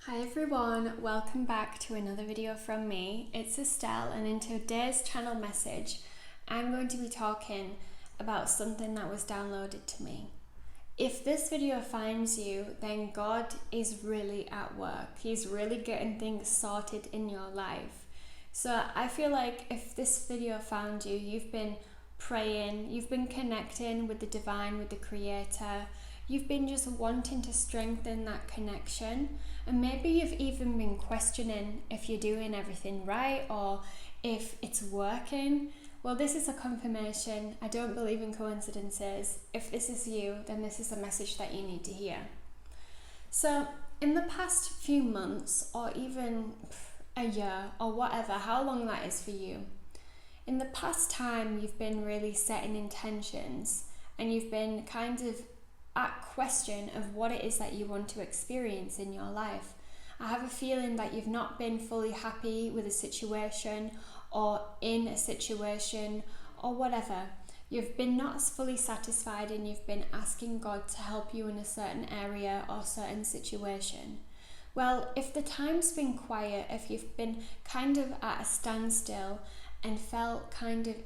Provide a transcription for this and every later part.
Hi everyone, welcome back to another video from me. It's Estelle, and in today's channel message I'm going to be talking about something that was downloaded to me. If this video finds you, then God is really at work. He's really getting things sorted in your life. So I feel like if this video found you, you've been praying, you've been connecting with the divine, with the creator. You've been just wanting to strengthen that connection, and maybe you've even been questioning if you're doing everything right or if it's working. Well, this is a confirmation. I don't believe in coincidences. If this is you, then this is a message that you need to hear. So in the past few months, or even a year or whatever, how long that is for you, in the past time you've been really setting intentions, and you've been kind of at question of what it is that you want to experience in your life. I have a feeling that you've not been fully happy with a situation or in a situation or whatever. You've been not fully satisfied, and you've been asking God to help you in a certain area or certain situation. Well, if the time's been quiet, if you've been kind of at a standstill and felt kind of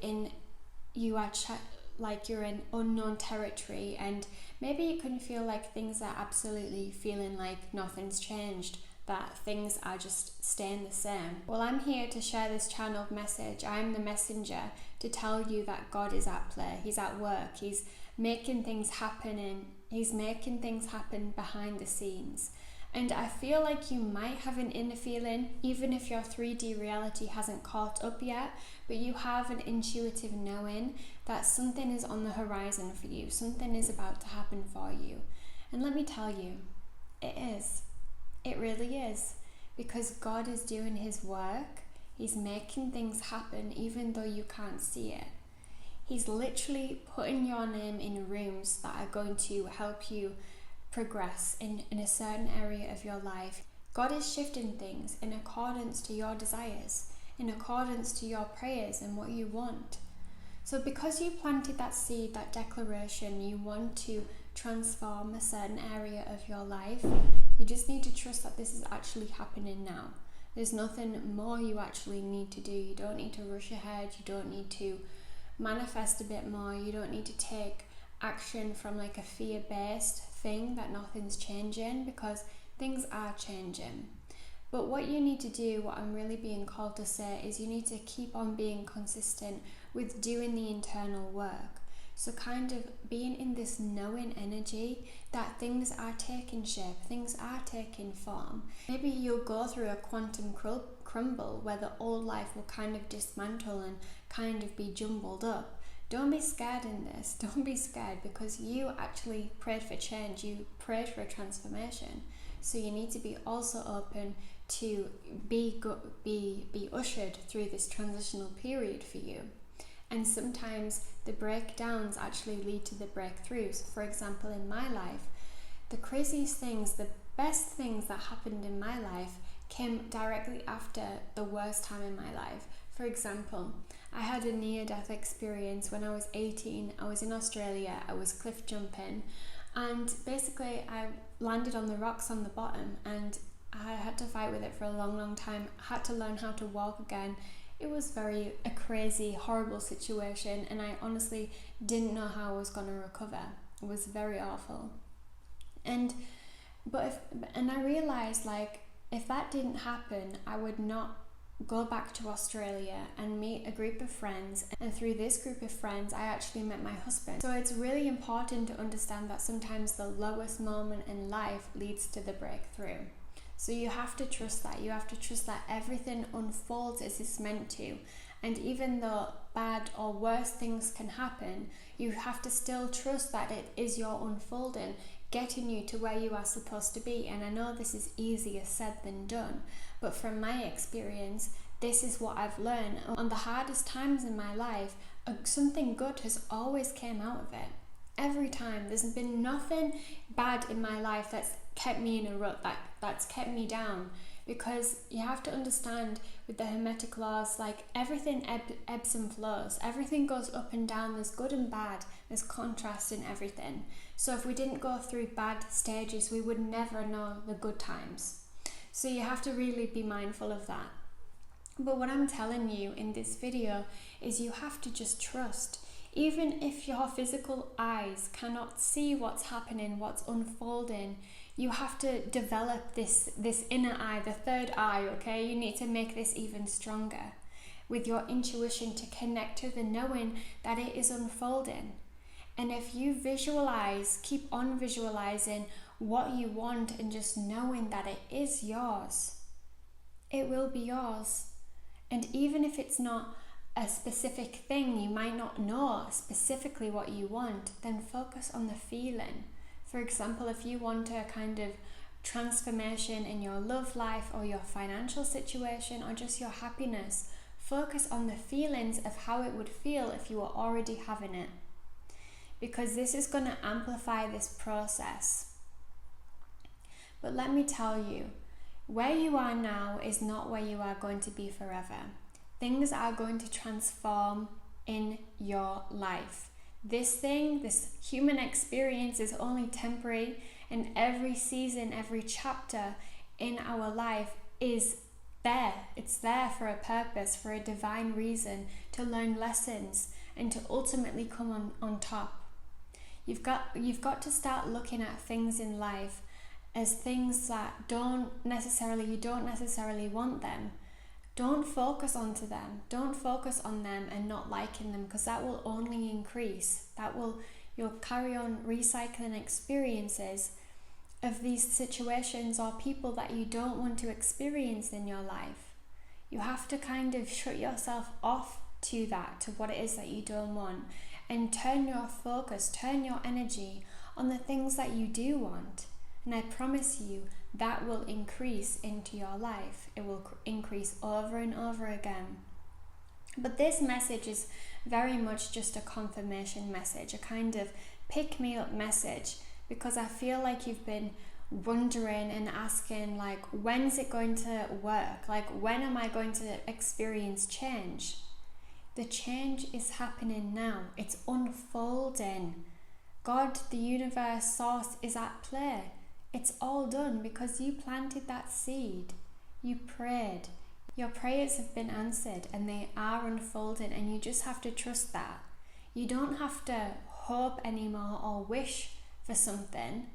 like you're in unknown territory, and maybe you can feel like things are absolutely feeling like nothing's changed, that things are just staying the same. Well, I'm here to share this channeled message. I'm the messenger to tell you that God is at play. He's at work. He's making things happen, and He's making things happen behind the scenes. And I feel like you might have an inner feeling, even if your 3D reality hasn't caught up yet, but you have an intuitive knowing that something is on the horizon for you, something is about to happen for you. And let me tell you, it is. It really is. Because God is doing His work. He's making things happen even though you can't see it. He's literally putting your name in rooms that are going to help you progress in a certain area of your life. God is shifting things in accordance to your desires, in accordance to your prayers and what you want. So because you planted that seed, that declaration, you want to transform a certain area of your life, you just need to trust that this is actually happening now. There's nothing more you actually need to do. You don't need to rush ahead. You don't need to manifest a bit more. You don't need to take action from like a fear-based thing that nothing's changing, because things are changing. But what you need to do, what I'm really being called to say, is you need to keep on being consistent with doing the internal work. So kind of being in this knowing energy that things are taking shape, things are taking form. Maybe you'll go through a quantum crumble where the old life will kind of dismantle and kind of be jumbled up. Don't be scared in this. Don't be scared, because you actually prayed for change. You prayed for a transformation. So you need to be also open to be ushered through this transitional period for you. And sometimes the breakdowns actually lead to the breakthroughs. For example, in my life, the craziest things, the best things that happened in my life came directly after the worst time in my life. For example, I had a near-death experience when I was 18. I was in Australia. I was cliff jumping, and basically I landed on the rocks on the bottom, and I had to fight with it for a long time. I had to learn how to walk again. It was a crazy, horrible situation, and I honestly didn't know how I was going to recover. It was very awful. And I realized, like, if that didn't happen, I would not go back to Australia and meet a group of friends, and through this group of friends I actually met my husband. So it's really important to understand that sometimes the lowest moment in life leads to the breakthrough. So you have to trust that. You have to trust that everything unfolds as it's meant to. And even though bad or worse things can happen, you have to still trust that it is your unfolding, getting you to where you are supposed to be. And I know this is easier said than done, but from my experience, this is what I've learned. On the hardest times in my life, something good has always came out of it. Every time. There's been nothing bad in my life that's kept me in a rut, that's kept me down. Because you have to understand, with the Hermetic laws, like, everything ebbs and flows. Everything goes up and down. There's good and bad. There's contrast in everything. So if we didn't go through bad stages, we would never know the good times. So you have to really be mindful of that. But what I'm telling you in this video is you have to just trust. Even if your physical eyes cannot see what's happening, what's unfolding, you have to develop this inner eye, the third eye, okay? You need to make this even stronger with your intuition to connect to the knowing that it is unfolding. And if you visualize, keep on visualizing what you want and just knowing that it is yours, it will be yours. And even if it's not a specific thing, you might not know specifically what you want, then focus on the feeling. For example, if you want a kind of transformation in your love life or your financial situation or just your happiness, focus on the feelings of how it would feel if you were already having it. Because this is going to amplify this process. But let me tell you, where you are now is not where you are going to be forever. Things are going to transform in your life. This human experience is only temporary, and every season, every chapter in our life is there. It's there for a purpose, for a divine reason, to learn lessons and to ultimately come on top. You've got to start looking at things in life as things that you don't necessarily want them. Don't focus onto them. Don't focus on them and not liking them, because that will only increase. You'll carry on recycling experiences of these situations or people that you don't want to experience in your life. You have to kind of shut yourself off to that, to what it is that you don't want, and turn your focus, turn your energy on the things that you do want. And I promise you, that will increase into your life. It will increase over and over again. But this message is very much just a confirmation message, a kind of pick-me-up message, because I feel like you've been wondering and asking, like, when's it going to work? Like, when am I going to experience change? The change is happening now. It's unfolding. God, the universe, source is at play. It's all done because you planted that seed. You prayed. Your prayers have been answered and they are unfolding, and you just have to trust that. You don't have to hope anymore or wish for something,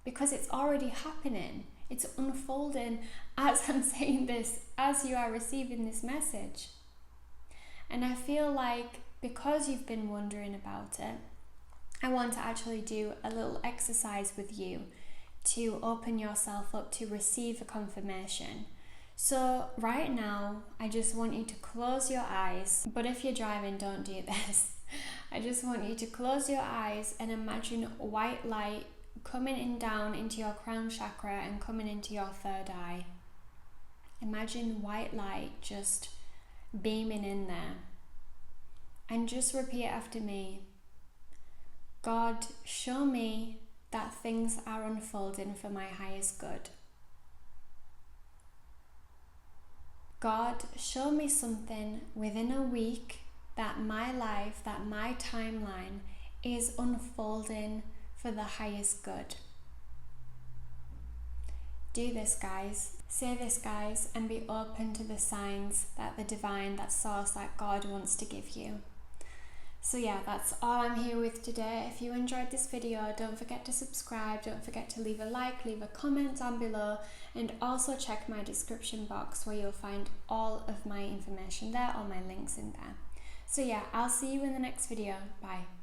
because it's already happening. It's unfolding as I'm saying this, as you are receiving this message. And I feel like because you've been wondering about it, I want to actually do a little exercise with you to open yourself up to receive a confirmation. So right now, I just want you to close your eyes, but if you're driving, don't do this. I just want you to close your eyes and imagine white light coming in down into your crown chakra and coming into your third eye. Imagine white light just beaming in there. And just repeat after me. God, show me that things are unfolding for my highest good. God, show me something within a week that my life, that my timeline is unfolding for the highest good. Do this, guys. Say this, guys, and be open to the signs that the divine, that source, that God wants to give you. So yeah, that's all I'm here with today. If you enjoyed this video, don't forget to subscribe, don't forget to leave a like, leave a comment down below, and also check my description box where you'll find all of my information there, all my links in there. So yeah, I'll see you in the next video. Bye.